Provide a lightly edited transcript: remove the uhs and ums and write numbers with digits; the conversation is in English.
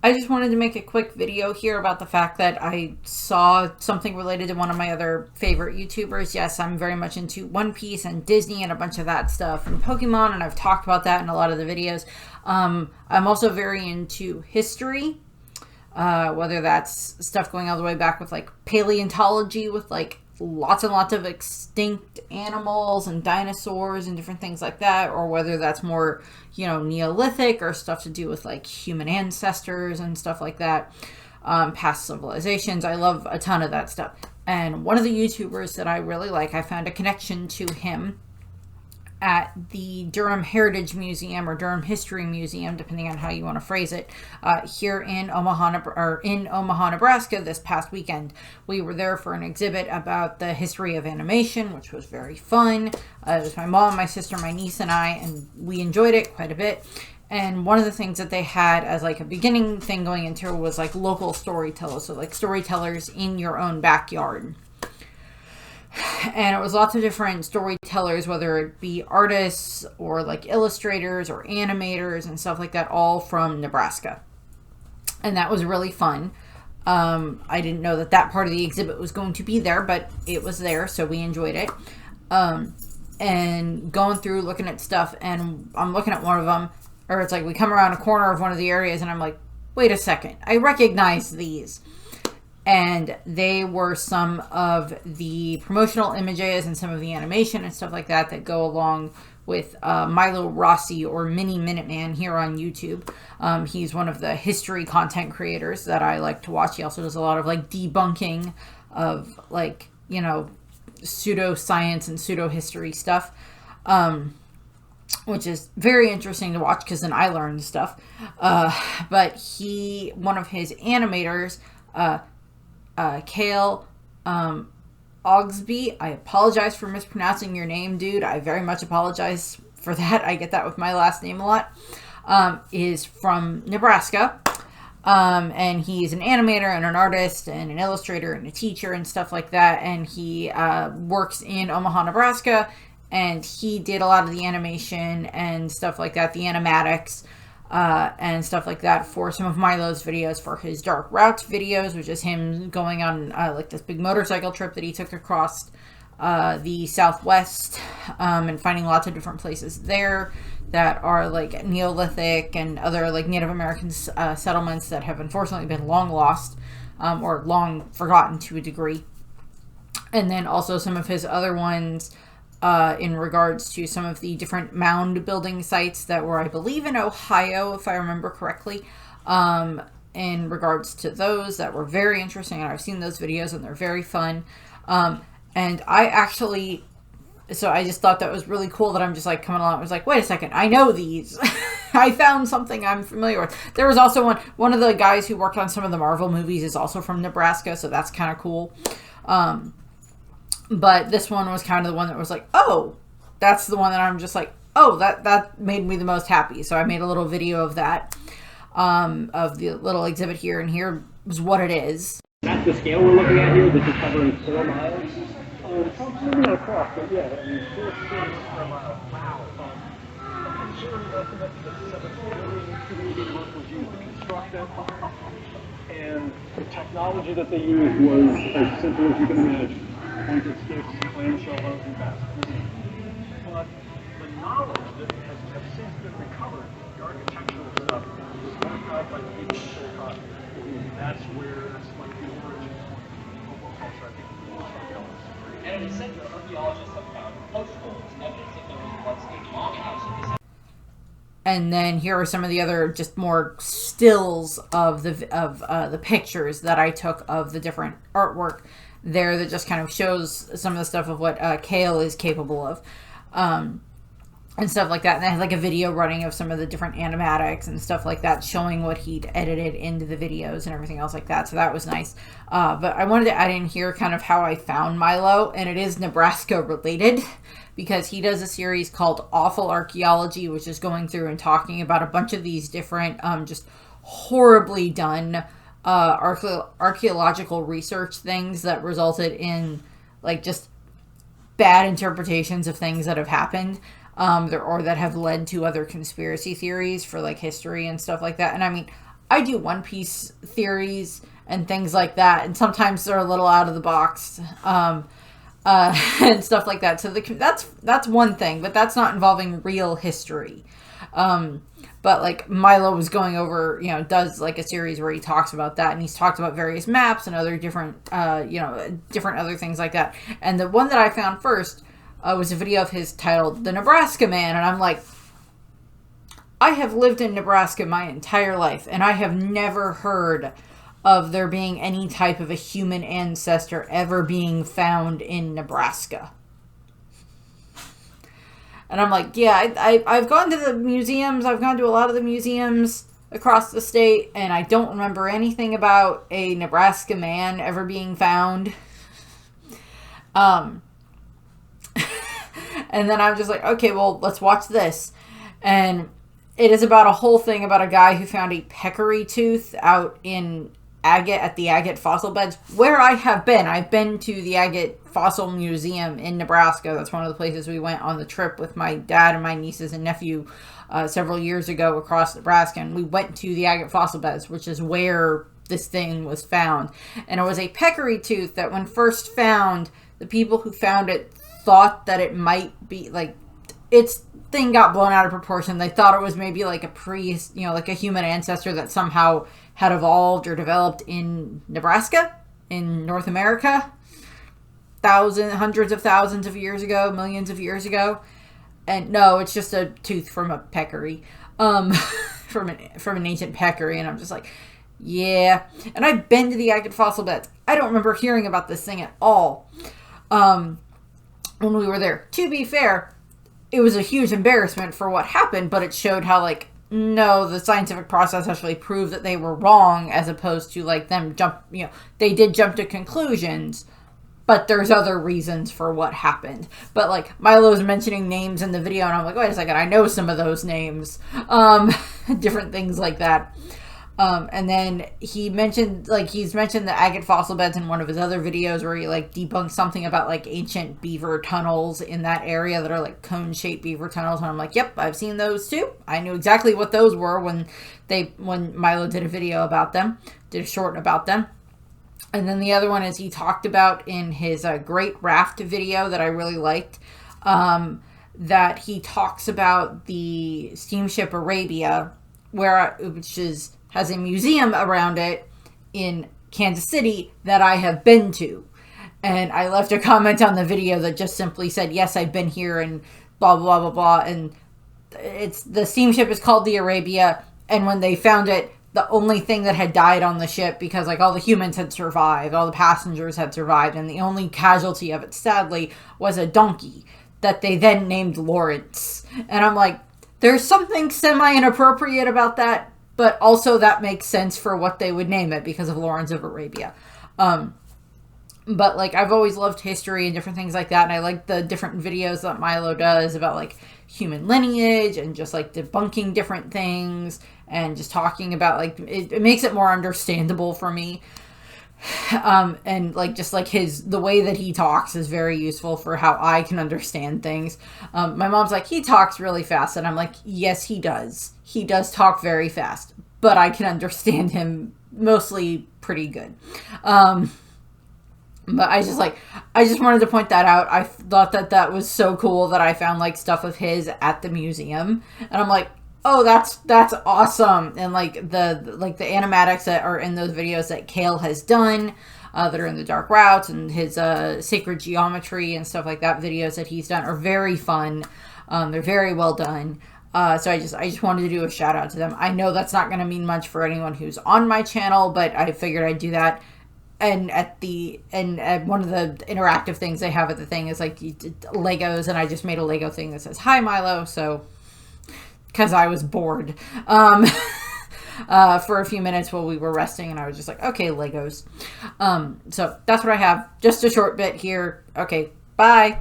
I just wanted to make a quick video here about the fact that I saw something related to one of my other favorite YouTubers. Yes, I'm very much into One Piece and Disney and a bunch of that stuff and Pokemon, and I've talked about that in a lot of the videos. I'm also very into history, whether that's stuff going all the way back with like paleontology with like lots and lots of extinct animals and dinosaurs and different things like that, or whether that's more, you know, Neolithic or stuff to do with like human ancestors and stuff like that, past civilizations. I love a ton of that stuff. And one of the YouTubers that I really like, I found a connection to him at the Durham Heritage Museum or Durham History Museum, depending on how you want to phrase it, here in Omaha, Nebraska this past weekend. We were there for an exhibit about the history of animation, which was very fun. It was my mom, my sister, my niece, and I, and we enjoyed it quite a bit. And one of the things that they had as like a beginning thing going into it was like local storytellers, so like storytellers in your own backyard. And it was lots of different storytellers, whether it be artists or like illustrators or animators and stuff like that, all from Nebraska. And that was really fun. I didn't know that that part of the exhibit was going to be there, but it was there, so we enjoyed it. And going through looking at stuff, and I'm looking at one of them, or it's like we come around a corner of one of the areas and I'm like, wait a second, I recognize these. And they were some of the promotional images and some of the animation and stuff like that that go along with Milo Rossi, or Mini Minuteman, here on YouTube. He's one of the history content creators that I like to watch. He also does a lot of like debunking of like, you know, pseudoscience and pseudo-history stuff, which is very interesting to watch because then I learned stuff. But one of his animators, Cale Olgesby, I apologize for mispronouncing your name, dude. I very much apologize for that. I get that with my last name a lot. Is from Nebraska. And he's an animator and an artist and an illustrator and a teacher and stuff like that. And he works in Omaha, Nebraska. And he did a lot of the animation and stuff like that, the animatics, and stuff like that for some of Milo's videos, for his Dark Routes videos, which is him going on like this big motorcycle trip that he took across the Southwest, and finding lots of different places there that are like Neolithic and other like Native American settlements that have unfortunately been long lost, or long forgotten to a degree. And then also some of his other ones, in regards to some of the different mound building sites that were, I believe, in Ohio, if I remember correctly, in regards to those that were very interesting. And I've seen those videos and they're very fun. And I actually, so I just thought that was really cool that I'm just like coming along. I was like, wait a second, I know these. I found something I'm familiar with. There was also one of the guys who worked on some of the Marvel movies is also from Nebraska, so that's kind of cool. But this one was kind of the one that was like, oh, that's the one that I'm just like, oh, that made me the most happy. So I made a little video of that, of the little exhibit here, and here is what it is. That's the scale we're looking at here. This is covering 4 miles. Probably not across, but yeah, I mean, 4 square miles. Wow. I'm sure enough that the 7 million cubic feet was used to construct them. And the technology that they used was as simple as you can imagine. Pointed sticks, clamshell hose, and baskets. But the knowledge that has since been recovered, the architectural stuff, was worked out by the people in Chicago. That's like the origin of what culture, I think, and it is said that archaeologists have found post holes, evidence that there was once a longhouse. And then here are some of the other just more stills of the pictures that I took of the different artwork there that just kind of shows some of the stuff of what Cale is capable of, and stuff like that. And I had like a video running of some of the different animatics and stuff like that, showing what he'd edited into the videos and everything else like that. So that was nice. But I wanted to add in here kind of how I found Milo, and it is Nebraska related, because he does a series called Awful Archaeology, which is going through and talking about a bunch of these different just horribly done archaeological research things that resulted in like just bad interpretations of things that have happened, or that have led to other conspiracy theories for like history and stuff like that. And I mean, I do One Piece theories and things like that, and sometimes they're a little out of the box, and stuff like that. So that's one thing, but that's not involving real history. But like Milo was going over, does like a series where he talks about that, and he's talked about various maps and other different, different other things like that. And the one that I found first was a video of his titled "The Nebraska Man," and I'm like, I have lived in Nebraska my entire life, and I have never heard of there being any type of a human ancestor ever being found in Nebraska. And I'm like, yeah, I've gone to the museums. I've gone to a lot of the museums across the state, and I don't remember anything about a Nebraska man ever being found. And then I'm just like, okay, well, let's watch this. And it is about a whole thing about a guy who found a peccary tooth out in agate, at the agate fossil beds, where I have been. I've been to the Agate Fossil Museum in Nebraska. That's one of the places we went on the trip with my dad and my nieces and nephew several years ago across Nebraska. And we went to the agate fossil beds, which is where this thing was found. And it was a peccary tooth that when first found, the people who found it thought that it might be like, its thing got blown out of proportion. They thought it was maybe like like a human ancestor that somehow had evolved or developed in Nebraska, in North America, hundreds of thousands of years ago, millions of years ago. And no, it's just a tooth from a peccary, from an ancient peccary. And I'm just like, yeah. And I've been to the agate fossil beds. I don't remember hearing about this thing at all when we were there. To be fair, it was a huge embarrassment for what happened, but it showed how, like, no, the scientific process actually proved that they were wrong, as opposed to, like, them they did jump to conclusions, but there's other reasons for what happened. But, like, Milo's mentioning names in the video, and I'm like, wait a second, I know some of those names. Different things like that. And then he's mentioned the agate fossil beds in one of his other videos where he like debunks something about like ancient beaver tunnels in that area that are like cone-shaped beaver tunnels. And I'm like, yep, I've seen those too. I knew exactly what those were when Milo did a video about them, did a short about them. And then the other one is he talked about in his Great Raft video that I really liked, that he talks about the steamship Arabia, which has a museum around it in Kansas City that I have been to. And I left a comment on the video that just simply said, yes, I've been here and blah, blah, blah, blah. And the steamship is called the Arabia. And when they found it, the only thing that had died on the ship, because like all the humans had survived, all the passengers had survived, and the only casualty of it, sadly, was a donkey that they then named Lawrence. And I'm like, there's something semi-inappropriate about that, but also that makes sense for what they would name it because of Lawrence of Arabia. But like, I've always loved history and different things like that. And I like the different videos that Milo does about like human lineage and just like debunking different things and just talking about like, it makes it more understandable for me. And like, just like the way that he talks is very useful for how I can understand things. My mom's like, he talks really fast. And I'm like, yes, he does. He does talk very fast, but I can understand him mostly pretty good. But I just wanted to point that out. I thought that was so cool that I found like stuff of his at the museum, and I'm like, oh, that's awesome. And like the animatics that are in those videos that Cale has done, that are in the Dark Routes and his Sacred Geometry and stuff like that, videos that he's done are very fun. They're very well done. So I just wanted to do a shout out to them. I know that's not going to mean much for anyone who's on my channel, but I figured I'd do that. And at one of the interactive things they have at the thing is like Legos, and I just made a Lego thing that says, "Hi Milo," so because I was bored for a few minutes while we were resting, and I was just like, okay, Legos. So that's what I have. Just a short bit here. Okay, bye.